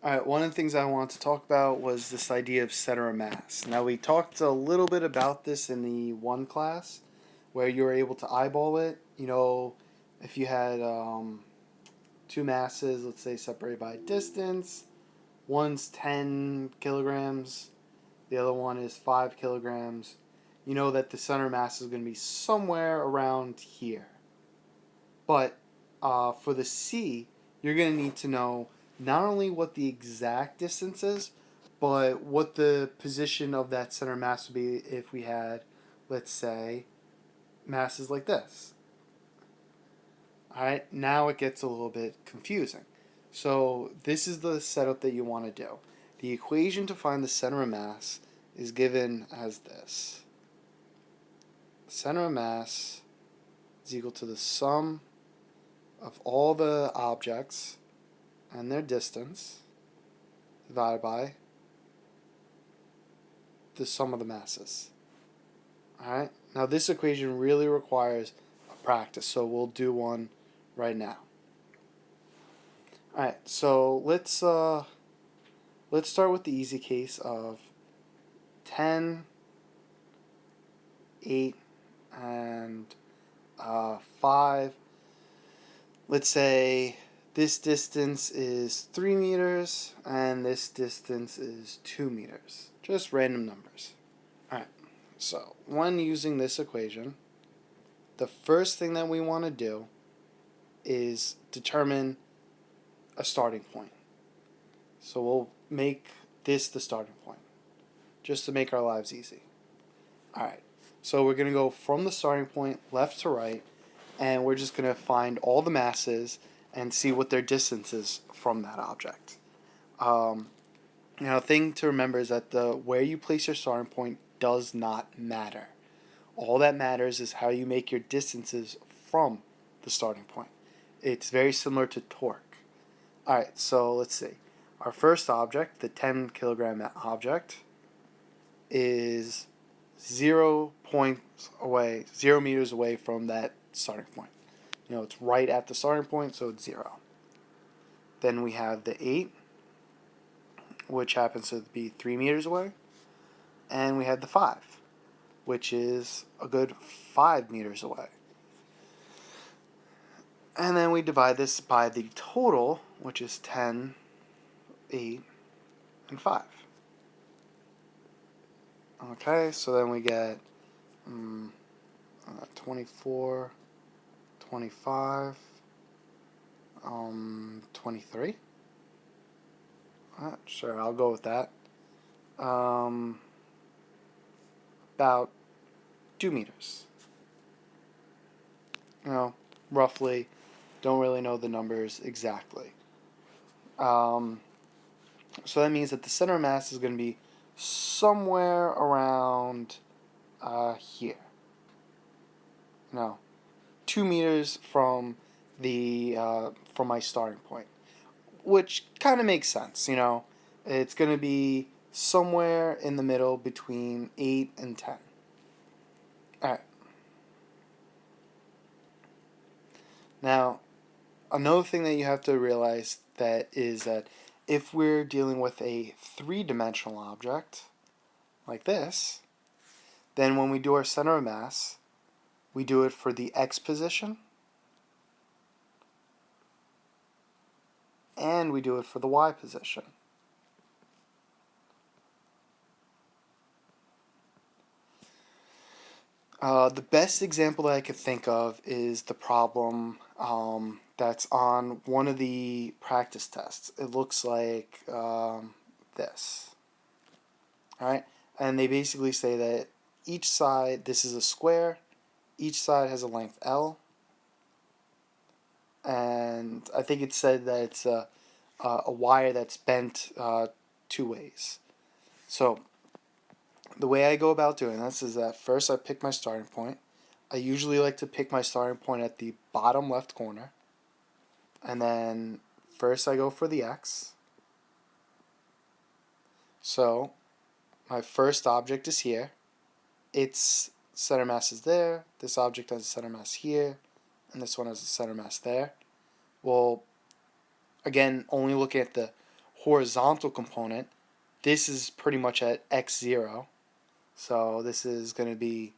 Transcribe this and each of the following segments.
Alright, one of the things I wanted to talk about was this idea of center of mass. Now, we talked a little bit about this in the one class where you were able to eyeball it. If you had two masses, let's say separated by distance, one's 10 kilograms, the other one is 5 kilograms, you know that the center of mass is going to be somewhere around here. But for the C, you're going to need to know not only what the exact distance is, but what the position of that center mass would be if we had, let's say, masses like this. Alright, now it gets a little bit confusing. So this is the setup that you want to do. The equation to find the center of mass is given as this. The center of mass is equal to the sum of all the objects and their distance divided by the sum of the masses. Alright, now this equation really requires a practice, so we'll do one right now. Alright, so let's start with the easy case of 10, 8, and 5. Let's say this distance is 3 meters and this distance is 2 meters. Just random numbers. Alright, so when using this equation, the first thing that we want to do is determine a starting point. So we'll make this the starting point, just to make our lives easy. Alright, so we're going to go from the starting point left to right, and we're just going to find all the masses and see what their distance is from that object. Now, the thing to remember is that where you place your starting point does not matter. All that matters is how you make your distances from the starting point. It's very similar to torque. Alright, so let's see. Our first object, the 10 kilogram object, is 0 meters away from that starting point. It's right at the starting point, so it's 0. Then we have the 8, which happens to be 3 meters away. And we have the 5, which is a good 5 meters away. And then we divide this by the total, which is 10, 8, and 5. Okay, so then we get 24, 25, 23. Sure, I'll go with that. About 2 meters. Roughly. Don't really know the numbers exactly. So that means that the center of mass is going to be somewhere around here. 2 meters from from my starting point, which kind of makes sense. It's going to be somewhere in the middle between 8 and 10. All right. Now, another thing that you have to realize is that if we're dealing with a three-dimensional object like this, then when we do our center of mass, we do it for the x position and we do it for the y position. The best example that I could think of is the problem that's on one of the practice tests. It looks like this. Alright? And they basically say that each side, this is a square, each side has a length L, and I think it said that it's a wire that's bent 2 ways. So the way I go about doing this is that first I pick my starting point. I usually like to pick my starting point at the bottom left corner. And then first I go for the x. So my first object is here. Its center mass is there. This object has a center mass here. And this one has a center mass there. Well, again, only looking at the horizontal component, this is pretty much at x0. So this is going to be,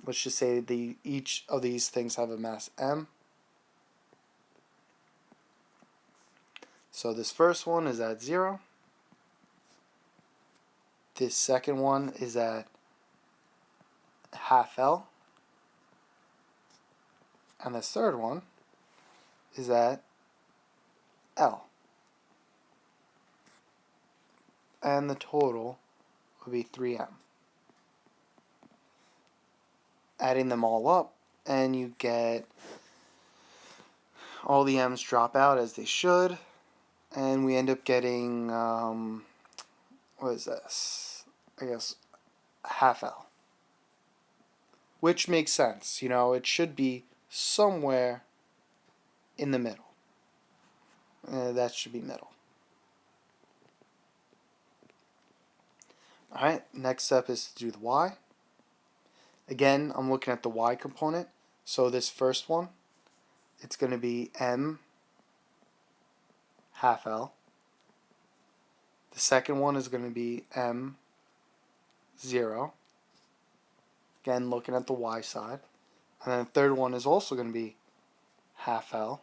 let's just say each of these things have a mass m. So this first one is at 0. This second one is at half L. And this third one is at L. And the total would be 3m. Adding them all up, and you get all the m's drop out as they should, and we end up getting, what is this? I guess half L. Which makes sense. It should be somewhere in the middle. That should be middle. Alright, next step is to do the y. Again, I'm looking at the y component. So this first one, it's going to be m half L. The second one is going to be m 0. Again, looking at the y side. And then the third one is also going to be half L.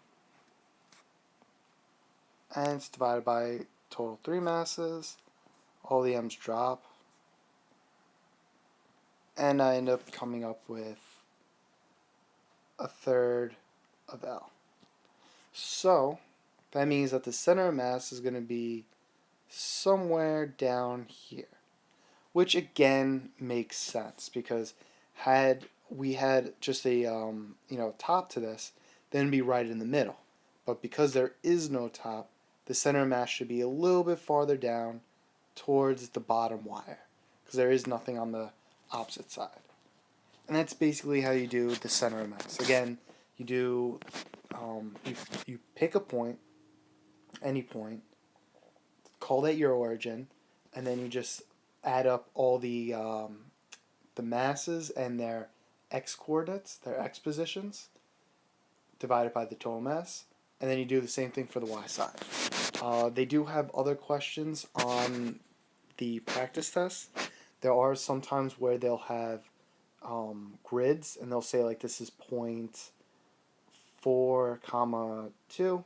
And it's divided by total 3 masses. All the m's drop. And I end up coming up with a third of L. So that means that the center of mass is going to be somewhere down here, which again makes sense, because had we had just a top to this, then it'd be right in the middle. But because there is no top, the center of mass should be a little bit farther down towards the bottom wire, because there is nothing on the opposite side. And that's basically how you do the center of mass. Again, you do you pick a point, any point, call that your origin, and then you just add up all the masses and their x coordinates, their x positions, divided by the total mass, and then you do the same thing for the y side. They do have other questions on the practice test. There are some times where they'll have grids, and they'll say like this is point 4, 2,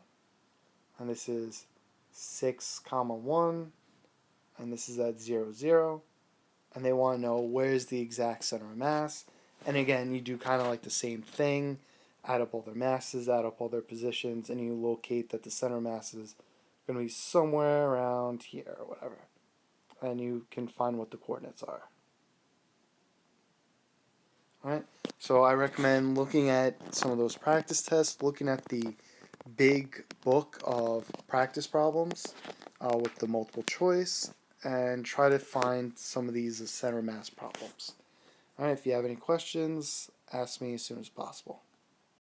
and this is 6, 1, and this is at 0, 0, and they want to know where's the exact center of mass. And again, you do kind of like the same thing, add up all their masses, add up all their positions, and you locate that the center of mass is going to be somewhere around here or whatever, and you can find what the coordinates are. Alright, so I recommend looking at some of those practice tests, looking at the big book of practice problems with the multiple choice, and try to find some of these center mass problems. Alright, if you have any questions, ask me as soon as possible.